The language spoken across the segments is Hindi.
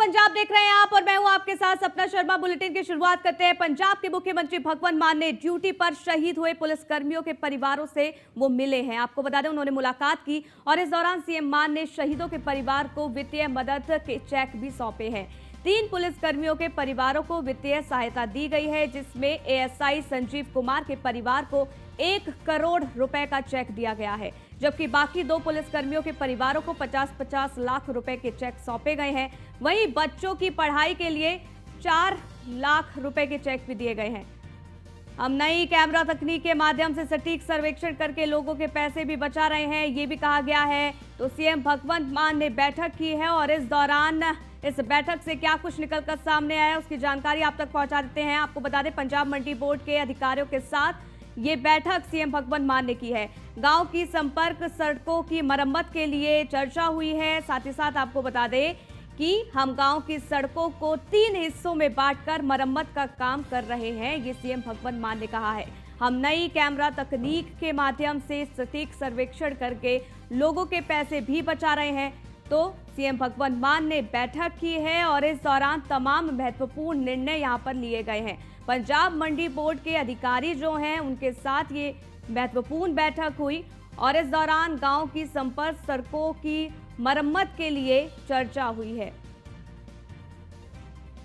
पंजाब देख रहे हैं आप और मैं हूं आपके साथ सपना शर्मा। बुलेटिन की शुरुआत करते हैं। पंजाब के मुख्यमंत्री भगवंत मान ने ड्यूटी पर शहीद हुए पुलिसकर्मियों के परिवारों से वो मिले हैं। आपको बता दें उन्होंने मुलाकात की और इस दौरान सीएम मान ने शहीदों के परिवार को वित्तीय मदद के चेक भी सौंपे हैं। 3 पुलिसकर्मियों के परिवारों को वित्तीय सहायता दी गई है, जिसमें एएसआई संजीव कुमार के परिवार को 1 करोड़ रुपए का चेक दिया गया है, जबकि बाकी 2 पुलिसकर्मियों के परिवारों को 50-50 लाख रुपए के चेक सौंपे गए हैं। वहीं बच्चों की पढ़ाई के लिए 4 लाख रुपए के चेक भी दिए गए हैं। हम नई कैमरा तकनीक के माध्यम से सटीक सर्वेक्षण करके लोगों के पैसे भी बचा रहे हैं, ये भी कहा गया है। तो सीएम भगवंत मान ने बैठक की है और इस दौरान इस बैठक से क्या कुछ निकलकर सामने आया उसकी जानकारी आप तक पहुंचा देते हैं। आपको बता दें पंजाब मंडी बोर्ड के अधिकारियों के साथ ये बैठक सीएम भगवंत मान ने की है। गांव की संपर्क सड़कों की मरम्मत के लिए चर्चा हुई है। साथ ही साथ आपको बता दें कि हम गांव की सड़कों को 3 हिस्सों में बांटकर मरम्मत का काम कर रहे हैं, ये सीएम भगवंत मान ने कहा है। हम नई कैमरा तकनीक के माध्यम से सटीक सर्वेक्षण करके लोगों के पैसे भी बचा रहे हैं। तो सीएम भगवंत मान ने बैठक की है और इस दौरान तमाम महत्वपूर्ण निर्णय यहां पर लिए गए हैं। पंजाब मंडी बोर्ड के अधिकारी जो हैं उनके साथ ये महत्वपूर्ण बैठक हुई और इस दौरान गांव की संपर्क सड़कों की मरम्मत के लिए चर्चा हुई है।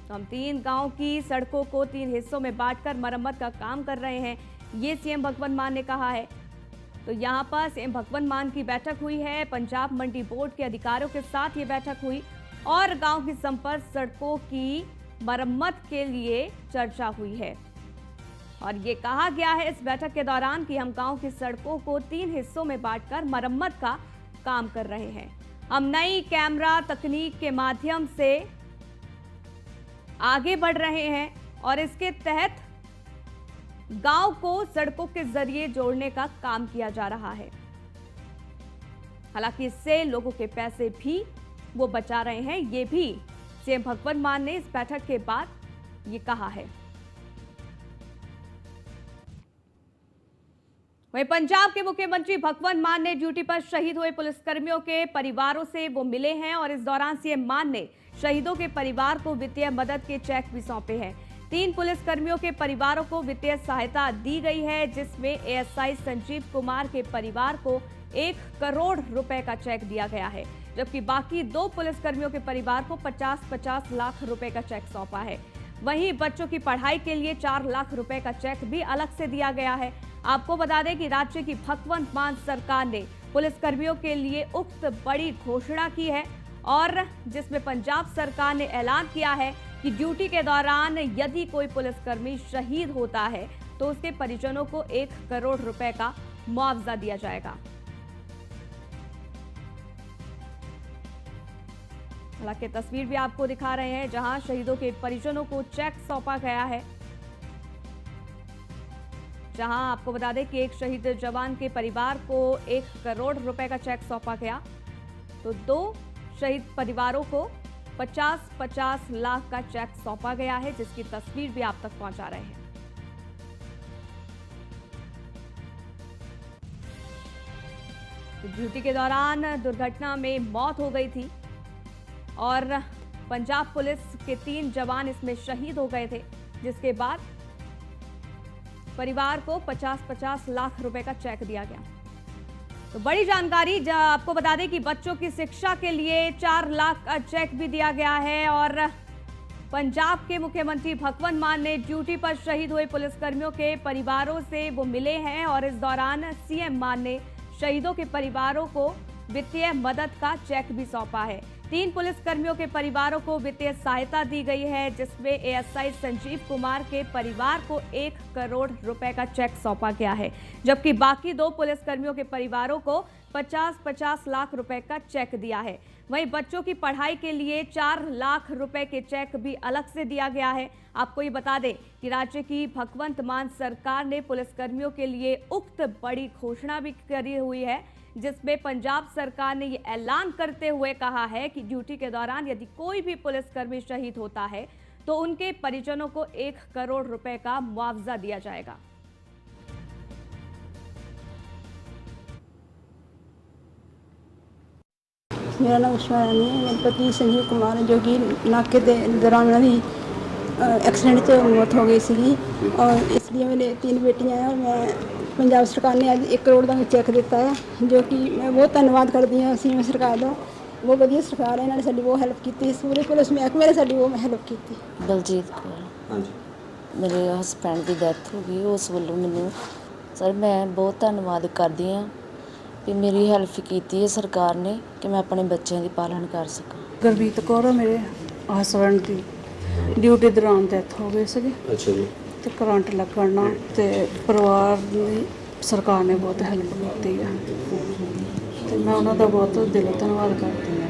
तो हम 3 गांव की सड़कों को 3 हिस्सों में बांटकर मरम्मत का काम कर रहे हैं, ये सीएम भगवंत मान ने कहा है। तो यहां पर सीएम भगवंत मान की बैठक हुई है, पंजाब मंडी बोर्ड के अधिकारियों के साथ ये बैठक हुई और गांव की संपर्क सड़कों की मरम्मत के लिए चर्चा हुई है। और ये कहा गया है इस बैठक के दौरान कि हम गांव की सड़कों को 3 हिस्सों में बांटकर मरम्मत का काम कर रहे हैं। हम नई कैमरा तकनीक के माध्यम से आगे बढ़ रहे हैं और इसके तहत गांव को सड़कों के जरिए जोड़ने का काम किया जा रहा है। हालांकि इससे लोगों के पैसे भी वो बचा रहे हैं, ये भी सीएम भगवंत मान ने इस बैठक के बाद ये कहा है। वहीं पंजाब के मुख्यमंत्री भगवंत मान ने ड्यूटी पर शहीद हुए पुलिसकर्मियों के परिवारों से वो मिले हैं और इस दौरान सीएम मान ने शहीदों के परिवार को वित्तीय मदद के चेक भी सौंपे हैं। 3 पुलिसकर्मियों के परिवारों को वित्तीय सहायता दी गई है, जिसमें एएसआई संजीव कुमार के परिवार को 1 करोड़ रुपए का चेक दिया गया है, जबकि बाकी 2 पुलिसकर्मियों के परिवार को 50-50 लाख रुपए का चेक सौंपा है। वहीं बच्चों की पढ़ाई के लिए 4 लाख रुपए का चेक भी अलग से दिया गया है। आपको बता दें कि राज्य की भगवंत मान सरकार ने पुलिसकर्मियों के लिए उक्त बड़ी घोषणा की है और जिसमें पंजाब सरकार ने ऐलान किया है कि ड्यूटी के दौरान यदि कोई पुलिसकर्मी शहीद होता है तो उसके परिजनों को 1 करोड़ रुपए का मुआवजा दिया जाएगा। हालांकि तस्वीर भी आपको दिखा रहे हैं जहां शहीदों के परिजनों को चेक सौंपा गया है, जहां आपको बता दें कि एक शहीद जवान के परिवार को 1 करोड़ रुपए का चेक सौंपा गया, तो 2 शहीद परिवारों को 50-50 लाख का चेक सौंपा गया है, जिसकी तस्वीर भी आप तक पहुंचा रहे हैं। ड्यूटी के दौरान दुर्घटना में मौत हो गई थी और पंजाब पुलिस के 3 जवान इसमें शहीद हो गए थे, जिसके बाद परिवार को 50-50 लाख रुपए का चेक दिया गया। तो बड़ी जानकारी आपको बता दें कि बच्चों की शिक्षा के लिए 4 लाख का चेक भी दिया गया है और पंजाब के मुख्यमंत्री भगवंत मान ने ड्यूटी पर शहीद हुए पुलिसकर्मियों के परिवारों से वो मिले हैं और इस दौरान सीएम मान ने शहीदों के परिवारों को वित्तीय मदद का चेक भी सौंपा है। 3 पुलिसकर्मियों के परिवारों को वित्तीय सहायता दी गई है, जिसमें एएसआई संजीव कुमार के परिवार को 1 करोड़ रुपए का चेक सौंपा गया है, जबकि बाकी 2 पुलिसकर्मियों के परिवारों को 50-50 लाख रुपए का चेक दिया है। वहीं बच्चों की पढ़ाई के लिए 4 लाख रुपए के चेक भी अलग से दिया गया है। आपको ये बता दें कि राज्य की भगवंत मान सरकार ने पुलिसकर्मियों के लिए उक्त बड़ी घोषणा भी करी हुई है, जिसमें पंजाब सरकार ने ये ऐलान करते हुए कहा है कि ड्यूटी के दौरान यदि कोई भी पुलिसकर्मी शहीद होता है तो उनके परिजनों को 1 करोड़ रुपए का मुआवजा दिया जाएगा। मेरा नाम उषा रानी है। मेरे पति संजीव कुमार है, जो कि नाके के दौरान उन्होंने एक्सीडेंट से मौत हो गई सी। और इसलिए मेरे 3 बेटियां हैं और मैं पंजाब सरकार ने आज 1 करोड़ का चैक दिता है, जो कि मैं बहुत धन्यवाद करती हूँ सीएम सरकार का। वो वधिया सरकार है, इन्होंने साडी बहुत हेल्प की, पूरे पुलिस महकमे ने साडी बहुत हेल्प की। बलजीत कौर। हाँ जी। मेरे हसबैंड की डेथ हो गई, उस वालों मैनू सर मैं बहुत धन्यवाद करती हाँ कि मेरी हेल्प की है सरकार ने कि मैं अपने बच्चों की पालन कर सकां। गुरमीत कौर मेरे हसबैंड की ड्यूटी दौरान डेथ हो गई सी। अच्छा जी। तो करंट लगन ਨਾਲ ਤੇ ਪਰਿਵਾਰ ਦੀ ਸਰਕਾਰ ਨੇ ਬਹੁਤ ਹੈਲਪ ਕੀਤੀ ਹੈ ਤੇ ਮੈਂ ਉਹਨਾਂ ਦਾ ਬਹੁਤ ਦਿਲੋਂ ਧੰਨਵਾਦ ਕਰਦੀ ਹਾਂ।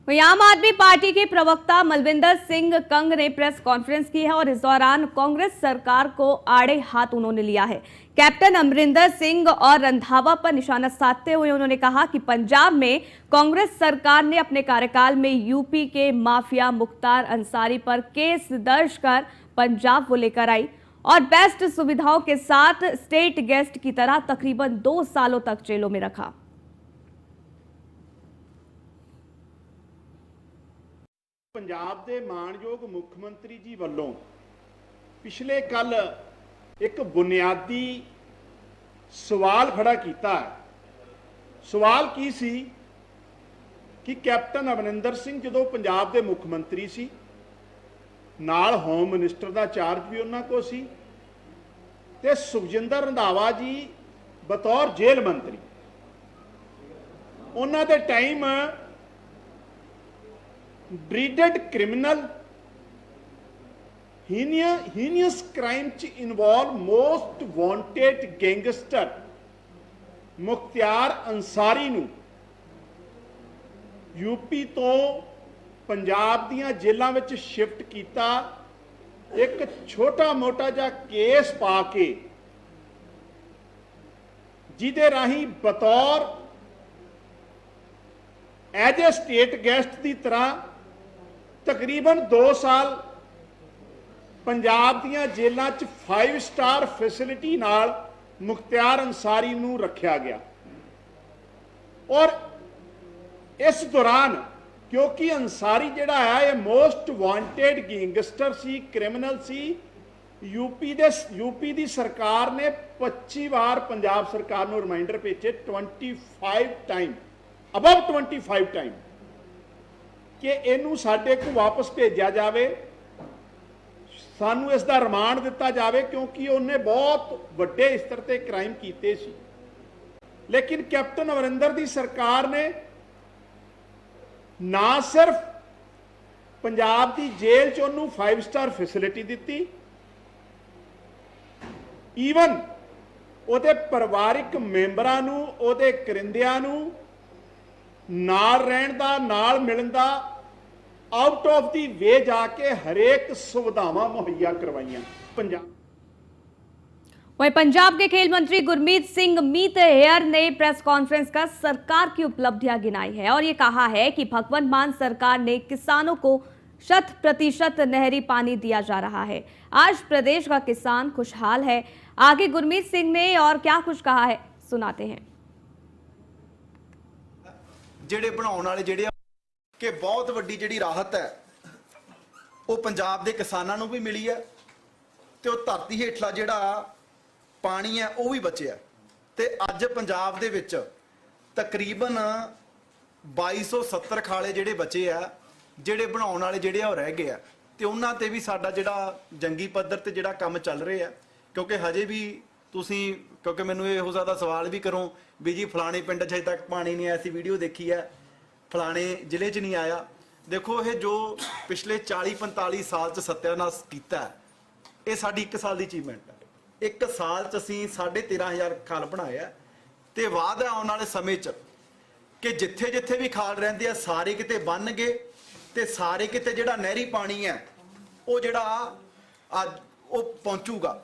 वहीं आम आदमी पार्टी के प्रवक्ता मलविंदर सिंह कंग ने प्रेस कॉन्फ्रेंस की है और इस दौरान कांग्रेस सरकार को आड़े हाथ उन्होंने लिया है। कैप्टन अमरिंदर सिंह और रंधावा पर निशाना साधते हुए उन्होंने कहा कि पंजाब में कांग्रेस सरकार ने अपने कार्यकाल में यूपी के माफिया मुख्तार अंसारी पर केस दर्ज कर पंजाब को लेकर आई और बेस्ट सुविधाओं के साथ स्टेट गेस्ट की तरह तकरीबन 2 सालों तक जेलों में रखा। पंजाब के मानयोग मुख मंत्री जी वालों पिछले कल एक बुनियादी सवाल खड़ा किया है। सवाल की सी कि कैप्टन अमरिंदर सिंह जो पंजाब के मुख मंत्री सी, नाल होम मिनिस्टर का चार्ज भी उन्हां को सी, ते सुखजिंदर रंधावा जी बतौर जेल मंत्री उन्हां दे टाइम ड्रीडेड क्रिमिनल हीनियस क्राइम च involve most wanted gangster Mukhtar Ansari नूं यूपी तो पंजाब दीआं जेलों में शिफ्ट किया। एक छोटा मोटा जा केस पा के जिहदे राही बतौर एज ए स्टेट गेस्ट की तरह तकरीबन 2 साल पंजाब दीआं जेलों 5 स्टार फैसिलिटी नाल मुख्तार अंसारी नूं रखा गया। और इस दौरान क्योंकि अंसारी जिहड़ा है ये मोस्ट वांटेड गैंगस्टर सी, क्रिमिनल सी, यूपी दी सरकार ने 25 बार पंजाब सरकार नूं रिमाइंडर भेजे, 25 टाइम, अबव 25 टाइम कि इनू साडे को वापस भेजा जाए, सानू इसका रिमांड दिता जाए, क्योंकि उन्हें बहुत बड़े स्तर ते क्राइम कीते सी। लेकिन कैप्टन अमरिंदर दी सरकार ने ना सिर्फ पंजाब की जेल च उन्होंने 5 स्टार फैसिलिटी दी, ईवन उहदे परिवारिक मैंबरां नूं, उहदे करिंदियां नूं नाल रहण दा, नाल मिलण दा, आउट ऑफ दी वे जाके हरेक सुविधावां मुहैया करवाइयां। वहीं पंजाब के खेल मंत्री गुरमीत सिंह मीत हेयर ने प्रेस कॉन्फ्रेंस कर सरकार की उपलब्धियां गिनाई है और ये कहा है कि भगवंत मान सरकार ने किसानों को 100% नहरी पानी दिया जा रहा है। आज प्रदेश का किसान खुशहाल है। आगे गुरमीत सिंह ने और क्या कुछ कहा है, सुनाते हैं। ਜਿਹੜੇ ਬਣਾਉਣ ਵਾਲੇ ਜਿਹੜੇ ਕਿ ਬਹੁਤ ਵੱਡੀ ਜਿਹੜੀ ਰਾਹਤ ਹੈ ਉਹ ਪੰਜਾਬ ਦੇ ਕਿਸਾਨਾਂ ਨੂੰ ਵੀ ਮਿਲੀ ਹੈ ਤੇ ਉਹ ਧਰਤੀ ਹੇਠਲਾ ਜਿਹੜਾ ਪਾਣੀ ਹੈ ਉਹ ਵੀ ਬਚਿਆ ਤੇ ਅੱਜ ਪੰਜਾਬ ਦੇ ਵਿੱਚ ਤਕਰੀਬਨ 2270 ਖਾਲੇ ਜਿਹੜੇ ਬਚੇ ਆ, ਜਿਹੜੇ ਬਣਾਉਣ ਵਾਲੇ ਜਿਹੜੇ ਉਹ ਰਹਿ ਗਏ ਆ ਤੇ ਉਹਨਾਂ ਤੇ ਵੀ ਸਾਡਾ ਜਿਹੜਾ ਜੰਗੀ ਪੱਧਰ ਤੇ ਜਿਹੜਾ ਕੰਮ ਚੱਲ ਰਿਹਾ ਕਿਉਂਕਿ ਹਜੇ ਵੀ ਤੁਸੀਂ क्योंकि मैनू ये हो सकता सवाल भी करो भी जी फलाने पिंड अजे तक पानी नहीं आया, वीडियो देखी है फलाने जिले च नहीं आया। देखो ये जो पिछले 40-45 साल च सत्यानाश किया ये साडी 1 साल की अचीवमेंट है। 1 साल च असीं 13,500 खाल बनाया तो वाद है आने वाले समय च कि जिथे जिथे भी खाल रहिंदे आ सारे किते बन गए तो सारे किते जिहड़ा नहरी पानी है वो जिहड़ा अज वो पहुँचूगा।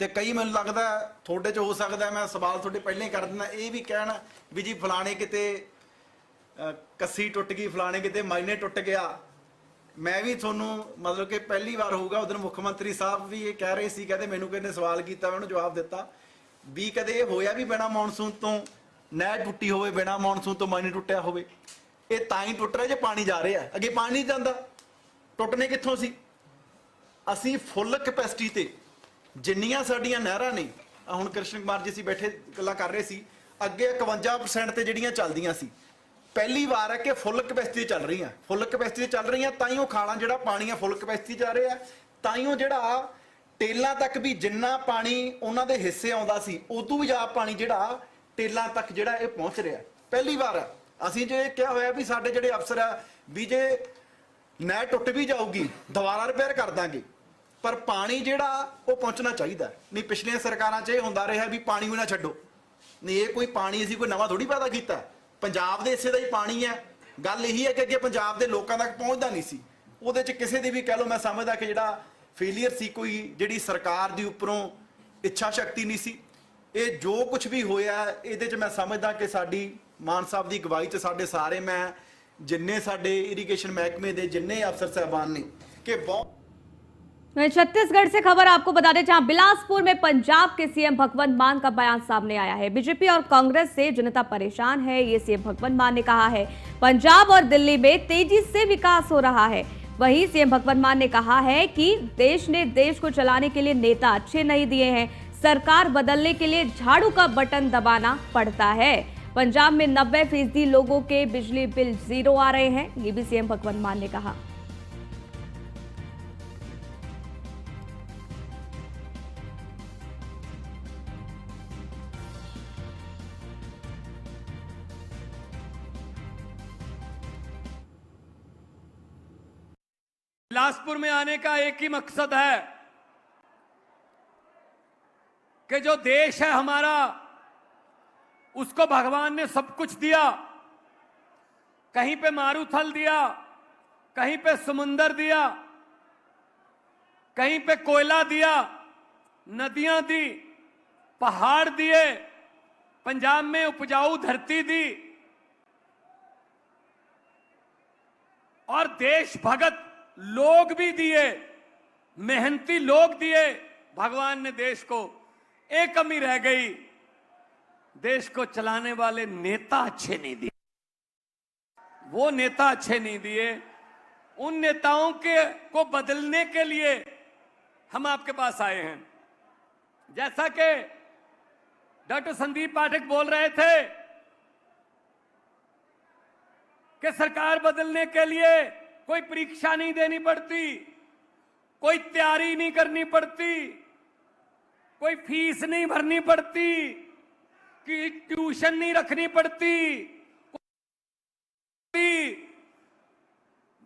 तो कई मैनूं लगदा थोड़े च हो सकता मैं सवाल थोड़े पहले ही कर दिंदा ये भी कहना भी जी फलाने किते कस्सी टुट गई, फलाने किते माइने टुट गया। मैं भी थोनों मतलब कि पहली बार होगा उधर मुख्यमंत्री साहब भी ये कह रहे सी, कहते मैनूं कहते सवाल किया, मैं उन्होंने जवाब दिता भी कदे होया भी बिना मॉनसून तो ਨਹਿਰ ਟੁੱਟੀ ਹੋਵੇ, ਬਿਨਾ ਮੌਨਸੂਨ ਤੋਂ ਪਾਣੀ ਟੁੱਟਿਆ ਹੋਵੇ। ਇਹ ਤਾਂ ਹੀ ਟੁੱਟ ਰਿਹਾ ਜੇ ਪਾਣੀ ਜਾ ਰਿਹਾ, ਅੱਗੇ ਪਾਣੀ ਨਹੀਂ ਜਾਂਦਾ। ਟੁੱਟਨੇ ਕਿੱਥੋਂ ਸੀ? ਅਸੀਂ ਫੁੱਲ ਕੈਪੈਸਿਟੀ ਤੇ ਜਿੰਨੀਆਂ ਸਾਡੀਆਂ ਨਹਿਰਾਂ ਨੇ, ਹੁਣ ਕ੍ਰਿਸ਼ਨ ਕੁਮਾਰ ਜੀ ਅਸੀਂ ਬੈਠੇ ਗੱਲਾਂ ਕਰ ਰਹੇ ਸੀ, ਅੱਗੇ 51% ਤੇ ਜਿਹੜੀਆਂ ਚੱਲਦੀਆਂ ਸੀ, ਪਹਿਲੀ ਵਾਰ ਹੈ ਕਿ ਫੁੱਲ ਕੈਪੈਸਿਟੀ ਚੱਲ ਰਹੀਆਂ। ਫੁੱਲ ਕੈਪੈਸਿਟੀ ਚੱਲ ਰਹੀਆਂ ਤਾਂ ਹੀ ਉਹ ਖਾਲਾਂ ਜਿਹੜਾ ਪਾਣੀ ਆ ਫੁੱਲ ਕੈਪੈਸਿਟੀ ਜਾ ਰਿਹਾ, ਤਾਂ ਹੀ ਉਹ ਜਿਹੜਾ ਟੇਲਾਂ ਤੱਕ ਵੀ ਜਿੰਨਾ ਪਾਣੀ ਉਹਨਾਂ ਦੇ ਹਿੱਸੇ ਆਉਂਦਾ ਸੀ ਉਦੋਂ ਵੀ ਜ਼ਿਆਦਾ ਪਾਣੀ ਜਿਹੜਾ ਟੇਲਾਂ ਤੱਕ ਜਿਹੜਾ ਇਹ ਪਹੁੰਚ ਰਿਹਾ। ਪਹਿਲੀ ਵਾਰ ਹੈ। ਅਸੀਂ ਜੇ ਕਿਹਾ ਹੋਇਆ ਵੀ ਸਾਡੇ ਜਿਹੜੇ ਅਫਸਰ ਆ ਵੀ ਜੇ ਨਹਿਰ ਟੁੱਟ ਵੀ ਜਾਊਗੀ ਦੁਬਾਰਾ ਰਿਪੇਅਰ ਕਰ ਦਾਂਗੇ, ਪਰ ਪਾਣੀ ਜਿਹੜਾ ਉਹ ਪਹੁੰਚਣਾ ਚਾਹੀਦਾ। ਨਹੀਂ ਪਿਛਲੀਆਂ ਸਰਕਾਰਾਂ 'ਚ ਇਹ ਹੁੰਦਾ ਰਿਹਾ ਵੀ ਪਾਣੀ ਵੀ ਨਾ ਛੱਡੋ। ਨਹੀਂ, ਇਹ ਕੋਈ ਪਾਣੀ ਅਸੀਂ ਕੋਈ ਨਵਾਂ ਥੋੜੀ ਪੈਦਾ ਕੀਤਾ। ਪੰਜਾਬ ਦੇ ਹਿੱਸੇ ਦਾ ਹੀ ਪਾਣੀ ਹੈ। ਗੱਲ ਇਹੀ ਹੈ ਕਿ ਅੱਗੇ ਪੰਜਾਬ ਦੇ ਲੋਕਾਂ ਤੱਕ ਪਹੁੰਚਦਾ ਨਹੀਂ ਸੀ। ਉਹਦੇ 'ਚ ਕਿਸੇ ਦੀ ਵੀ ਕਹਿ ਲਓ, ਮੈਂ ਸਮਝਦਾ ਕਿ ਜਿਹੜਾ ਫੇਲੀਅਰ ਸੀ, ਕੋਈ ਜਿਹੜੀ ਸਰਕਾਰ ਦੀ ਉੱਪਰੋਂ ਇੱਛਾ ਸ਼ਕਤੀ ਨਹੀਂ ਸੀ। ਇਹ ਜੋ ਕੁਝ ਵੀ ਹੋਇਆ ਇਹਦੇ 'ਚ ਮੈਂ ਸਮਝਦਾ ਕਿ ਸਾਡੀ ਮਾਨ ਸਾਹਿਬ ਦੀ ਅਗਵਾਈ 'ਚ ਸਾਡੇ ਸਾਰੇ, ਮੈਂ जिन्ने साडे इरिगेशन महकमे दे जिन्ने अफसर साहबान ने कि बहुत। छत्तीसगढ़ से खबर आपको बता दें, जहां बिलासपुर में पंजाब के सीएम भगवंत मान का बयान सामने आया है। बीजेपी और कांग्रेस से जनता परेशान है, ये सीएम भगवंत मान ने कहा है। पंजाब और दिल्ली में तेजी से विकास हो रहा है। वहीं सीएम भगवंत मान ने कहा है कि देश ने देश को चलाने के लिए नेता अच्छे नहीं दिए हैं, सरकार बदलने के लिए झाड़ू का बटन दबाना पड़ता है। पंजाब में 90% लोगों के बिजली बिल जीरो आ रहे हैं, ये भी सीएम भगवंत मान ने कहा। बिलासपुर में आने का एक ही मकसद है कि जो देश है हमारा, उसको भगवान ने सब कुछ दिया। कहीं पे मारूथल दिया, कहीं पे समुंदर दिया, कहीं पे कोयला दिया, नदियां दी, पहाड़ दिए, पंजाब में उपजाऊ धरती दी और देश भगत लोग भी दिए, मेहनती लोग दिए भगवान ने देश को। एक कमी रह गई, देश को चलाने वाले नेता अच्छे नहीं दिए। वो नेता अच्छे नहीं दिए। उन नेताओं को बदलने के लिए हम आपके पास आए हैं। जैसा कि डॉक्टर संदीप पाठक बोल रहे थे कि सरकार बदलने के लिए कोई परीक्षा नहीं देनी पड़ती, कोई तैयारी नहीं करनी पड़ती, कोई फीस नहीं भरनी पड़ती, कि ट्यूशन नहीं रखनी पड़ती,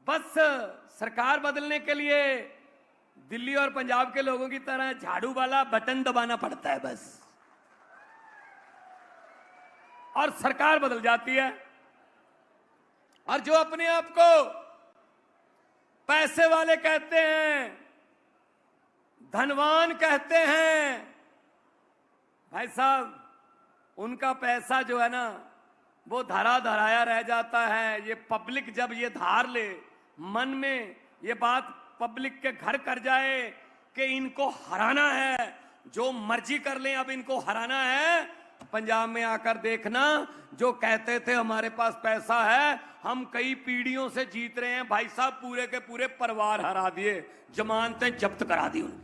बस सरकार बदलने के लिए दिल्ली और पंजाब के लोगों की तरह झाड़ू वाला बटन दबाना पड़ता है बस, और सरकार बदल जाती है। और जो अपने आप को पैसे वाले कहते हैं, धनवान कहते हैं, भाई साहब उनका पैसा जो है ना वो धरा धराया रह जाता है। ये पब्लिक जब ये धार ले, मन में ये बात पब्लिक के घर कर जाए कि इनको हराना है, जो मर्जी कर लें, अब इनको हराना है। पंजाब में आकर देखना, जो कहते थे हमारे पास पैसा है, हम कई पीढ़ियों से जीत रहे हैं, भाई साहब पूरे के पूरे परिवार हरा दिए, जमानतें जब्त करा दी उनकी।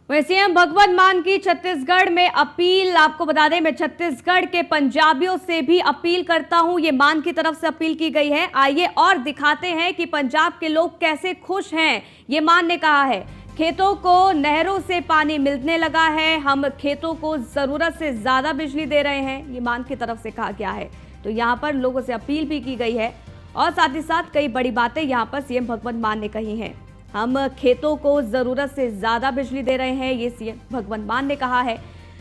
वहीं सीएम भगवंत मान की छत्तीसगढ़ में अपील, आपको बता दें मैं छत्तीसगढ़ के पंजाबियों से भी अपील करता हूं, ये मान की तरफ से अपील की गई है। आइए और दिखाते हैं कि पंजाब के लोग कैसे खुश हैं। ये मान ने कहा है, खेतों को नहरों से पानी मिलने लगा है, हम खेतों को जरूरत से ज्यादा बिजली दे रहे हैं, ये मान की तरफ से कहा गया है। तो यहाँ पर लोगों से अपील भी की गई है और साथ ही साथ कई बड़ी बातें यहाँ पर सीएम भगवंत मान ने कही हैं। हम खेतों को जरूरत से ज्यादा बिजली दे रहे हैं, ये सीएम भगवंत मान ने कहा है।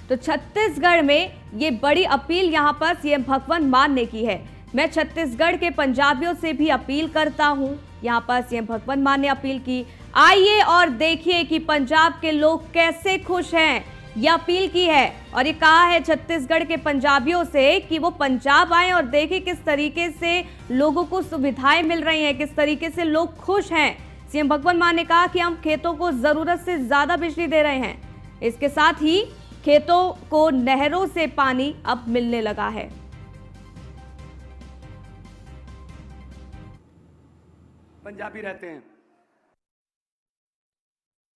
तो छत्तीसगढ़ में ये बड़ी अपील यहाँ पर सीएम भगवंत मान ने की है। मैं छत्तीसगढ़ के पंजाबियों से भी अपील करता हूँ, यहाँ पर सीएम भगवंत मान ने अपील की। आइए और देखिए कि पंजाब के लोग कैसे खुश हैं, ये अपील की है और ये कहा है छत्तीसगढ़ के पंजाबियों से कि वो पंजाब आए और देखें किस तरीके से लोगों को सुविधाएं मिल रही हैं, किस तरीके से लोग खुश हैं। सीएम भगवंत मान ने कहा कि हम खेतों को जरूरत से ज्यादा बिजली दे रहे हैं। इसके साथ ही खेतों को नहरों से पानी अब मिलने लगा है। पंजाबी रहते हैं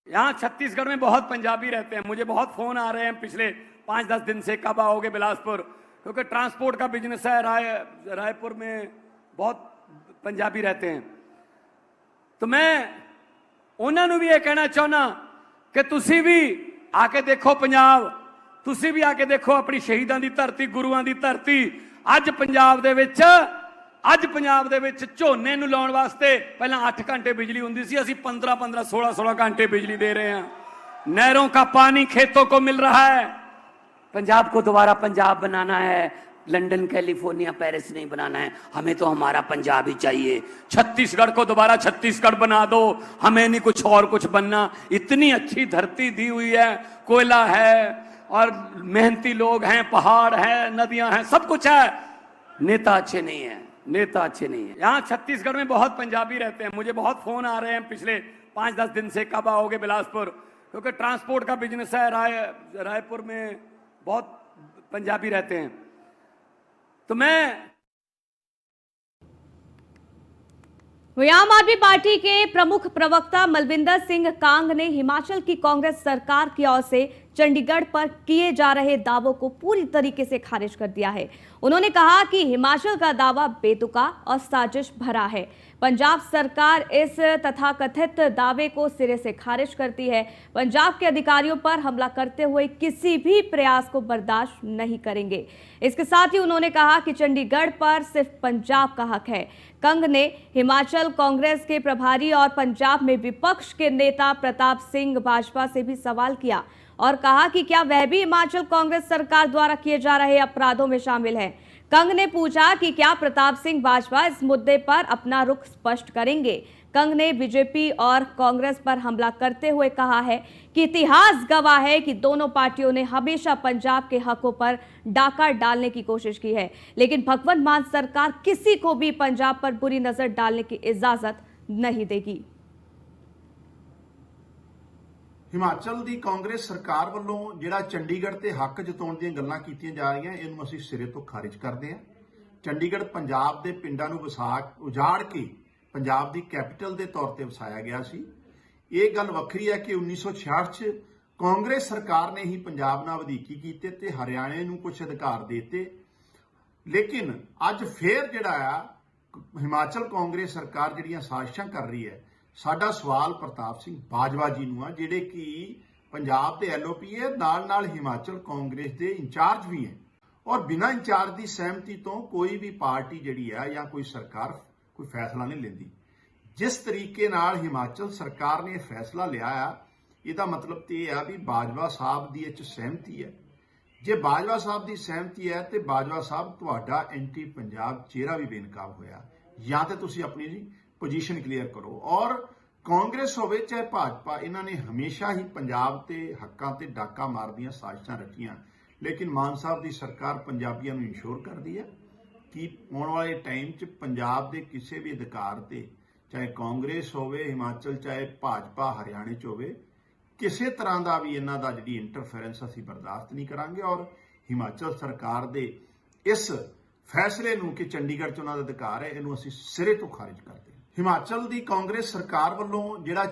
यहाँ छत्तीसगढ़ में, बहुत पंजाबी रहते हैं। मुझे बहुत फोन आ रहे हैं पिछले 5-10 दिन से, कब आओगे बिलासपुर, क्योंकि ट्रांसपोर्ट का बिजनेस है। रायपुर में बहुत पंजाबी रहते हैं। तो मैं उन्होंने भी ये कहना चाहना कि तुसी भी आके देखो पंजाब, तुसी भी आके देखो अपनी शहीदां दी धरती, गुरुआं दी धरती। अज पंजाब दे विच झोने नूं लाउण वास्ते पहला 8 घंटे बिजली हुंदी सी, असीं 15-15, 16-16 घंटे बिजली दे रहे हैं। नहरों का पानी खेतों को मिल रहा है। पंजाब को दोबारा पंजाब बनाना है, लंदन, कैलिफोर्निया, पेरिस नहीं बनाना है। हमें तो हमारा पंजाब ही चाहिए। छत्तीसगढ़ को दोबारा छत्तीसगढ़ बना दो, हमें नहीं कुछ और कुछ बनना। इतनी अच्छी धरती दी हुई है, कोयला है और मेहनती लोग हैं, पहाड़ है, नदियां हैं, सब कुछ है। नेता अच्छे नहीं है, नेता अच्छे नहीं है। यहाँ छत्तीसगढ़ में बहुत पंजाबी रहते हैं। मुझे बहुत फोन आ रहे हैं पिछले 5-10 दिन से, कब आओगे बिलासपुर, क्योंकि ट्रांसपोर्ट का बिजनेस है। रायपुर में बहुत पंजाबी रहते हैं। तो मैं आम आदमी पार्टी के प्रमुख प्रवक्ता मलविंदर सिंह कांग ने हिमाचल की कांग्रेस सरकार की ओर से चंडीगढ़ पर किए जा रहे दावों को पूरी तरीके से खारिज कर दिया है। उन्होंने कहा कि हिमाचल का दावा बेतुका और साजिश भरा है। पंजाब सरकार इस तथाकथित दावे को सिरे से खारिज करती है। पंजाब के अधिकारियों पर हमला करते हुए किसी भी प्रयास को बर्दाश्त नहीं करेंगे। इसके साथ ही उन्होंने कहा कि चंडीगढ़ पर सिर्फ पंजाब का हक है। कंग ने हिमाचल कांग्रेस के प्रभारी और पंजाब में विपक्ष के नेता प्रताप सिंह बाजवा से भी सवाल किया और कहा कि क्या वह भी हिमाचल कांग्रेस सरकार द्वारा किए जा रहे अपराधों में शामिल है। कंग ने पूछा कि क्या प्रताप सिंह बाजवा इस मुद्दे पर अपना रुख स्पष्ट करेंगे। कंग ने बीजेपी और कांग्रेस पर हमला करते हुए कहा है कि इतिहास गवाह है कि दोनों पार्टियों ने हमेशा पंजाब के हकों पर डाका डालने की कोशिश की है, लेकिन भगवंत मान सरकार किसी को भी पंजाब पर बुरी नजर डालने की इजाजत नहीं देगी। ਹਿਮਾਚਲ ਦੀ ਕਾਂਗਰਸ ਸਰਕਾਰ ਵੱਲੋਂ ਜਿਹੜਾ ਚੰਡੀਗੜ੍ਹ ਤੇ ਹੱਕ ਜਤਾਉਣ ਦੀਆਂ ਗੱਲਾਂ ਕੀਤੀਆਂ ਜਾ ਰਹੀਆਂ, ਇਹਨੂੰ ਅਸੀਂ ਸਿਰੇ ਤੋਂ ਖਾਰਿਜ ਕਰਦੇ ਹਾਂ। ਚੰਡੀਗੜ੍ਹ ਪੰਜਾਬ ਦੇ ਪਿੰਡਾਂ ਨੂੰ ਉਜਾੜ ਕੇ ਪੰਜਾਬ ਦੀ ਕੈਪੀਟਲ ਦੇ ਤੌਰ ਤੇ ਵਸਾਇਆ ਗਿਆ ਸੀ। ਇਹ ਗੱਲ ਵੱਖਰੀ ਹੈ ਕਿ 1966 ਚ ਕਾਂਗਰਸ ਸਰਕਾਰ ਨੇ ਹੀ ਪੰਜਾਬ ਨਾਲ ਵਧੀਕੀ ਕੀਤੇ ਤੇ ਹਰਿਆਣੇ ਨੂੰ ਕੁਝ ਅਧਿਕਾਰ ਦਿੱਤੇ, ਲੇਕਿਨ ਅੱਜ ਫੇਰ ਜਿਹੜਾ ਆ ਹਿਮਾਚਲ ਕਾਂਗਰਸ ਸਰਕਾਰ ਜਿਹੜੀਆਂ ਸਾਜ਼ਿਸ਼ਾਂ ਕਰ ਰਹੀ ਹੈ। ਸਾਡਾ ਸਵਾਲ ਪ੍ਰਤਾਪ ਸਿੰਘ ਬਾਜਵਾ ਜੀ ਨੂੰ ਆ, ਜਿਹੜੇ ਕਿ ਪੰਜਾਬ ਦੇ ਐਲਓਪੀ ਹੈ, ਨਾਲ ਹਿਮਾਚਲ ਕਾਂਗਰਸ ਦੇ ਇੰਚਾਰਜ ਵੀ ਹੈ, ਔਰ ਬਿਨਾਂ ਇੰਚਾਰਜ ਦੀ ਸਹਿਮਤੀ ਤੋਂ ਕੋਈ ਵੀ ਪਾਰਟੀ ਜਿਹੜੀ ਆ ਜਾਂ ਕੋਈ ਸਰਕਾਰ ਕੋਈ ਫੈਸਲਾ ਨਹੀਂ ਲੈਂਦੀ। ਜਿਸ ਤਰੀਕੇ ਨਾਲ ਹਿਮਾਚਲ ਸਰਕਾਰ ਨੇ ਫੈਸਲਾ ਲਿਆ ਆ, ਇਹਦਾ ਮਤਲਬ ਤੇ ਇਹ ਆ ਵੀ ਬਾਜਵਾ ਸਾਹਿਬ ਦੀ ਇਹ 'ਚ ਸਹਿਮਤੀ ਹੈ। ਜੇ ਬਾਜਵਾ ਸਾਹਿਬ ਦੀ ਸਹਿਮਤੀ ਹੈ ਤੇ ਬਾਜਵਾ ਸਾਹਿਬ ਤੁਹਾਡਾ ਐਂਟੀ ਪੰਜਾਬ ਚਿਹਰਾ ਵੀ ਬੇਨਕਾਬ ਹੋਇਆ। ਜਾਂ ਤੇ ਤੁਸੀਂ ਆਪਣੀ पोजीशन क्लीयर करो। और कांग्रेस होवे चाहे भाजपा, इन्होंने हमेशा ही पंजाब ते हक्कां ते डाका मार दियां साजिशां रखियां, लेकिन मान साहब की सरकार पंजाबियों को इंश्योर कर दी है कि आने वाले टाइम च पंजाब के किसी भी अधिकार ते, चाहे कांग्रेस होवे हिमाचल, चाहे भाजपा हरियाणे च होवे, किसी तरह का भी इन्हां दा जिहड़ी इंटरफेरेंस असीं बर्दाश्त नहीं करांगे। और हिमाचल सरकार दे इस फैसले नूं कि चंडीगढ़ च उन्हां दा अधिकार है, इहनूं असीं सिरे तो खारिज करते। ਹਿਮਾਚਲ ਦੀ ਕਾਂਗਰਸ ਸਰਕਾਰ ਵੱਲੋਂ ਜਿਹੜਾ